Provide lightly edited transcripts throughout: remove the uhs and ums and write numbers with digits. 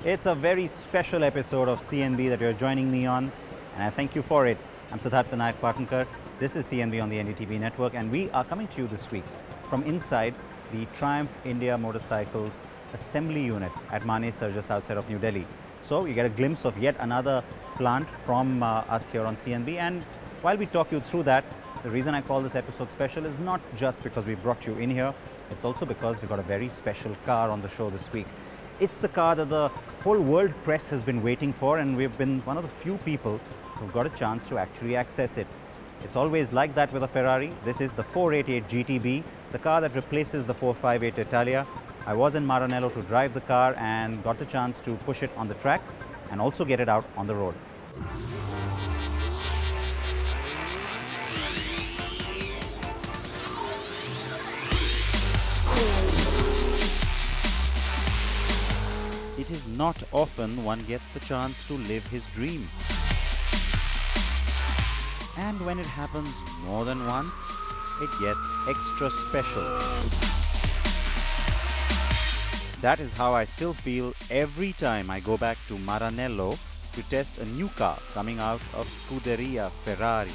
It's a very special episode of CNB that you're joining me on, and I thank you for it. I'm Siddharth Vinayak Patankar. This is CNB on the NDTV network, and we are coming to you this week from inside the Triumph India Motorcycles assembly unit at Maranello outside of New Delhi. So you get a glimpse of yet another plant from us here on CNB, and while we talk you through that, the reason I call this episode special is not just because we brought you in here, it's also because we've got a very special car on the show this week. It's the car that the whole world press has been waiting for, and we've been one of the few people who've got a chance to actually access it. It's always like that with a Ferrari. This is the 488 GTB, the car that replaces the 458 Italia. I was in Maranello to drive the car and got the chance to push it on the track and also get it out on the road. It is not often one gets the chance to live his dream. And when it happens more than once, it gets extra special. That is how I still feel every time I go back to Maranello to test a new car coming out of Scuderia Ferrari.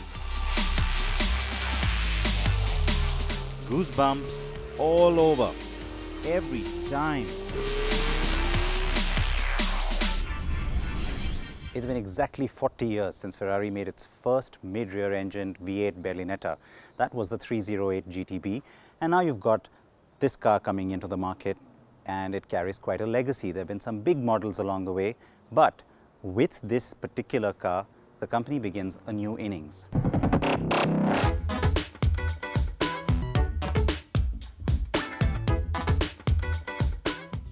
Goosebumps all over, every time. It's been exactly 40 years since Ferrari made its first mid-rear engined V8 BERLINETTA. That was the 308 GTB. And now you've got this car coming into the market, and it carries quite a legacy. There have been some big models along the way, but with this particular car, the company begins a new innings.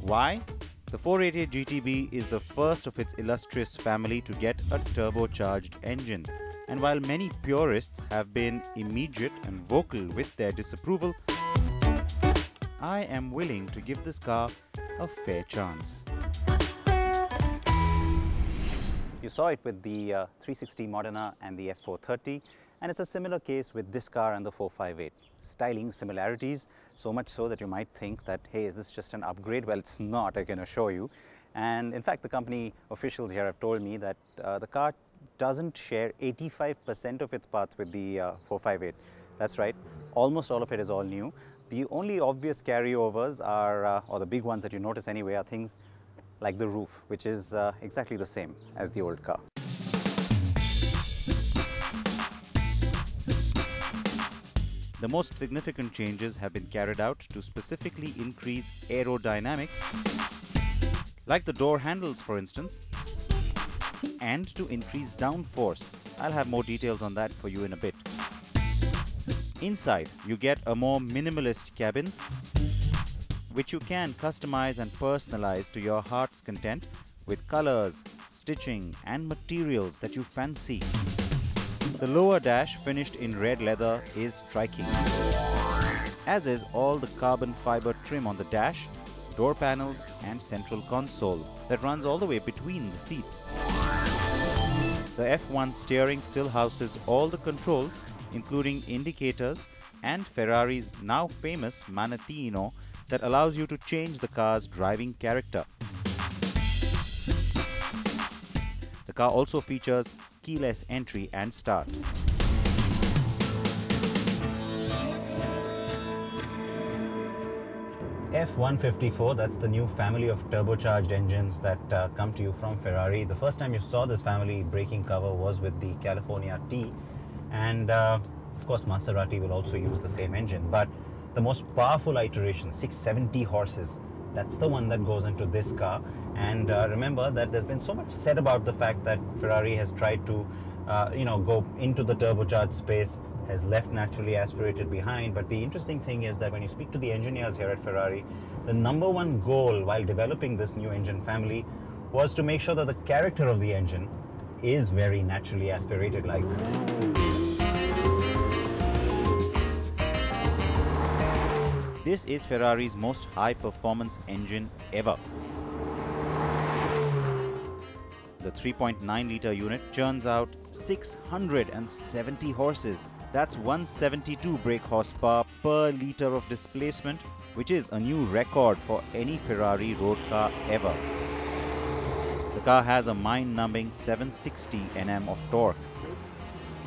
Why? The 488 GTB is the first of its illustrious family to get a turbocharged engine. And while many purists have been immediate and vocal with their disapproval, I am willing to give this car a fair chance. You saw it with the 360 Modena and the F430, and it's a similar case with this car and the 458. Styling similarities, so much so that you might think that, hey, is this just an upgrade? Well, it's not, I can assure you. And in fact, the company officials here have told me that the car doesn't share 85% of its parts with the 458. That's right, almost all of it is all new. The only obvious carryovers are, or the big ones that you notice anyway, are things like the roof, which is exactly the same as the old car. The most significant changes have been carried out to specifically increase aerodynamics, like the door handles for instance, and to increase downforce. I'll have more details on that for you in a bit. Inside, you get a more minimalist cabin, which you can customize and personalize to your heart's content with colors, stitching, and materials that you fancy. The lower dash, finished in red leather, is striking, as is all the carbon fiber trim on the dash, door panels, and central console that runs all the way between the seats. The F1 steering still houses all the controls, including indicators and Ferrari's now famous Manettino that allows you to change the car's driving character. The car also features keyless entry and start. F154, that's the new family of turbocharged engines that come to you from Ferrari. The first time you saw this family braking cover was with the California T, and of course Maserati will also use the same engine, but the most powerful iteration, 670 horses, that's the one that goes into this car. And remember that there's been so much said about the fact that Ferrari has tried to go into the turbocharged space, has left naturally aspirated behind. But the interesting thing is that when you speak to the engineers here at Ferrari, the number one goal while developing this new engine family was to make sure that the character of the engine is very naturally aspirated like. This is Ferrari's most high-performance engine ever. The 3.9-litre unit churns out 670 horses. That's 172 brake horsepower per litre of displacement, which is a new record for any Ferrari road car ever. The car has a mind-numbing 760 Nm of torque.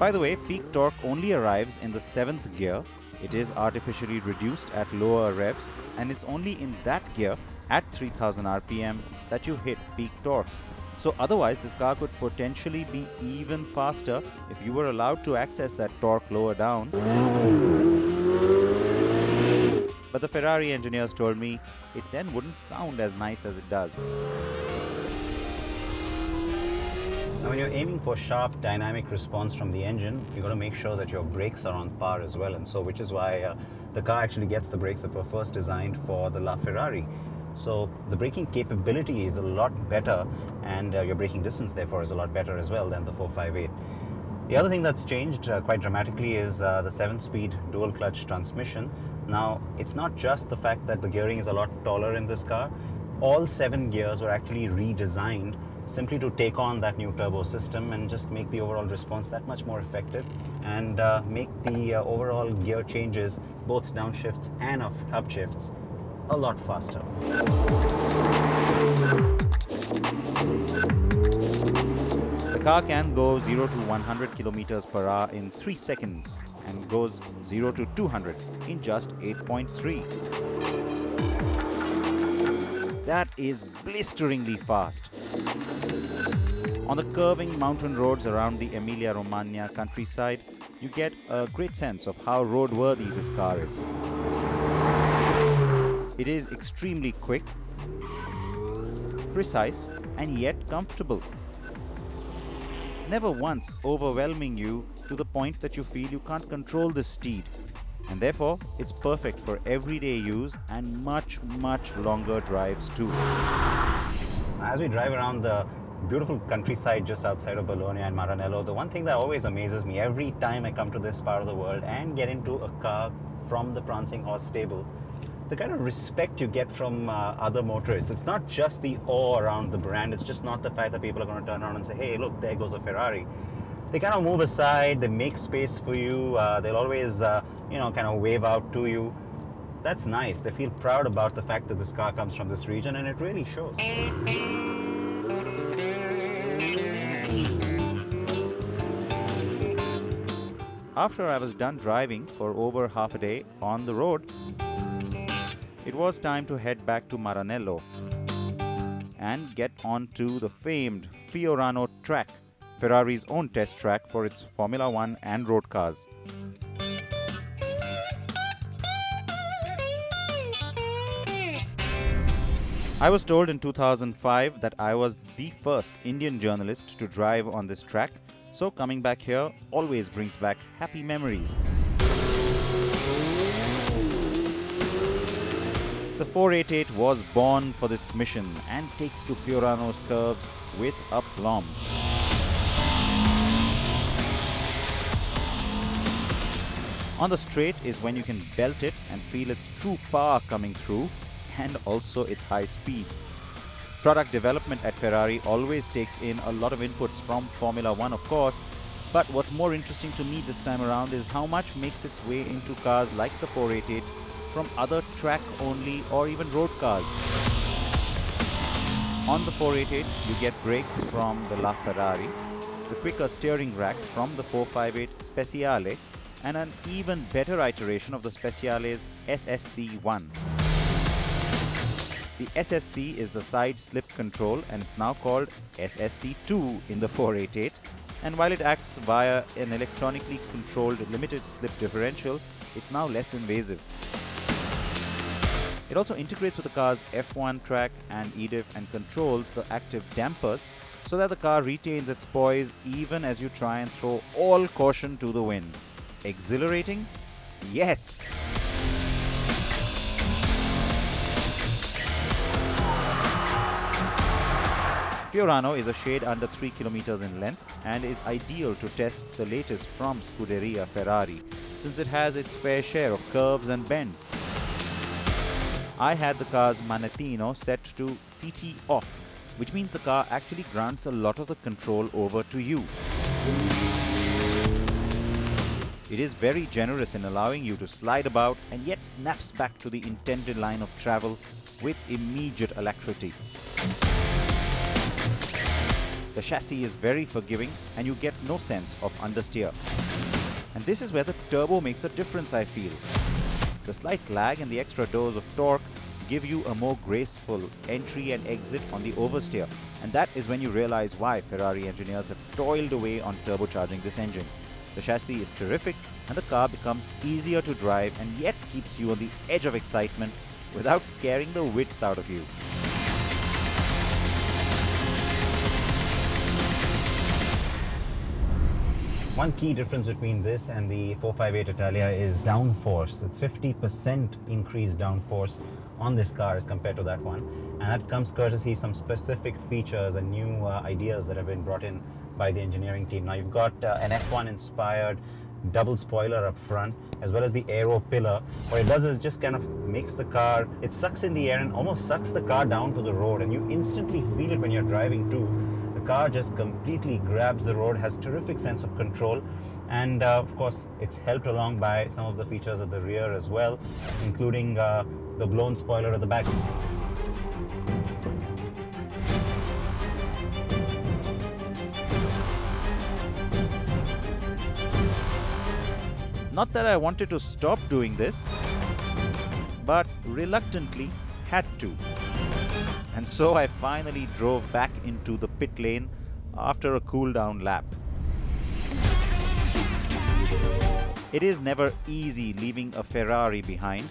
By the way, peak torque only arrives in the 7th gear. It is artificially reduced at lower revs, and it's only in that gear at 3000 RPM that you hit peak torque. So otherwise, this car could potentially be even faster if you were allowed to access that torque lower down. But the Ferrari engineers told me it then wouldn't sound as nice as it does. Now, when you're aiming for sharp dynamic response from the engine, you've got to make sure that your brakes are on par as well, and so which is why the car actually gets the brakes that were first designed for the Ferrari. So the braking capability is a lot better, and your braking distance therefore is a lot better as well than the 458. The other thing that's changed quite dramatically is the 7-speed dual clutch transmission. Now, it's not just the fact that the gearing is a lot taller in this car. All 7 gears were actually redesigned simply to take on that new turbo system and just make the overall response that much more effective, and make the overall gear changes, both downshifts and upshifts, a lot faster. The car can go 0 to 100 kilometers per hour in 3 seconds and goes 0 to 200 in just 8.3. That is blisteringly fast. On the curving mountain roads around the Emilia-Romagna countryside, you get a great sense of how roadworthy this car is. It is extremely quick, precise, and yet comfortable. Never once overwhelming you to the point that you feel you can't control this steed. And therefore, it's perfect for everyday use and much longer drives too. As we drive around the beautiful countryside just outside of Bologna and Maranello, the one thing that always amazes me every time I come to this part of the world and get into a car from the Prancing Horse stable, the kind of respect you get from other motorists. It's not just the awe around the brand, it's just not the fact that people are going to turn around and say, hey, look, there goes a Ferrari. They kind of move aside, they make space for you, they'll always, kind of wave out to you. That's nice. They feel proud about the fact that this car comes from this region, and it really shows. After I was done driving for over half a day on the road, it was time to head back to Maranello and get onto the famed Fiorano track, Ferrari's own test track for its Formula 1 and road cars. I was told in 2005 that I was the first Indian journalist to drive on this track, so coming back here always brings back happy memories. The 488 was born for this mission and takes to Fiorano's curves with aplomb. On the straight is when you can belt it and feel its true power coming through, and also its high speeds. Product development at Ferrari always takes in a lot of inputs from Formula 1, of course, but what's more interesting to me this time around is how much makes its way into cars like the 488 from other track-only or even road cars. On the 488, you get brakes from the Ferrari, the quicker steering rack from the 458 Speciale, and an even better iteration of the Speciale's SSC1. The SSC is the side slip control, and it's now called SSC2 in the 488, and while it acts via an electronically controlled limited slip differential, it's now less invasive. It also integrates with the car's F1 track and EDIF and controls the active dampers so that the car retains its poise even as you try and throw all caution to the wind. Exhilarating? Yes! Fiorano is a shade under 3 kilometers in length and is ideal to test the latest from Scuderia Ferrari, since it has its fair share of curves and bends. I had the car's manettino set to CT off, which means the car actually grants a lot of the control over to you. It is very generous in allowing you to slide about and yet snaps back to the intended line of travel with immediate alacrity. The chassis is very forgiving and you get no sense of understeer. And this is where the turbo makes a difference, I feel. The slight lag and the extra dose of torque give you a more graceful entry and exit on the oversteer. And that is when you realize why Ferrari engineers have toiled away on turbocharging this engine. The chassis is terrific and the car becomes easier to drive and yet keeps you on the edge of excitement without scaring the wits out of you. One key difference between this and the 458 Italia is downforce. It's 50% increased downforce on this car as compared to that one, and that comes courtesy some specific features and new ideas that have been brought in by the engineering team. Now you've got an F1 inspired double spoiler up front, as well as the aero pillar. What it does is just kind of makes the car, it sucks in the air and almost sucks the car down to the road, and you instantly feel it when you're driving too. The car just completely grabs the road, has terrific sense of control, and of course it's helped along by some of the features at the rear as well, including the blown spoiler at the back. Not that I wanted to stop doing this, but reluctantly had to. And so I finally drove back into the pit lane after a cool down lap. It is never easy leaving a Ferrari behind.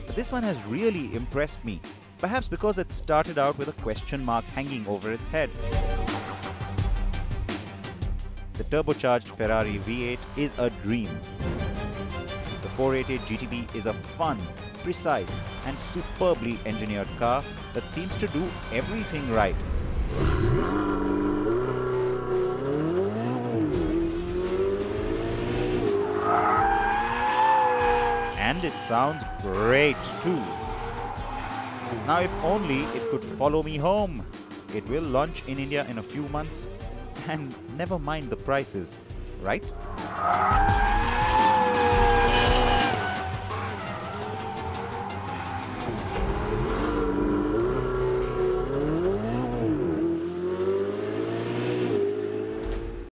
But this one has really impressed me, perhaps because it started out with a question mark hanging over its head. The turbocharged Ferrari V8 is a dream. The 488 GTB is a fun, precise and superbly engineered car that seems to do everything right. And it sounds great too. Now if only it could follow me home. It will launch in India in a few months, and never mind the prices, right?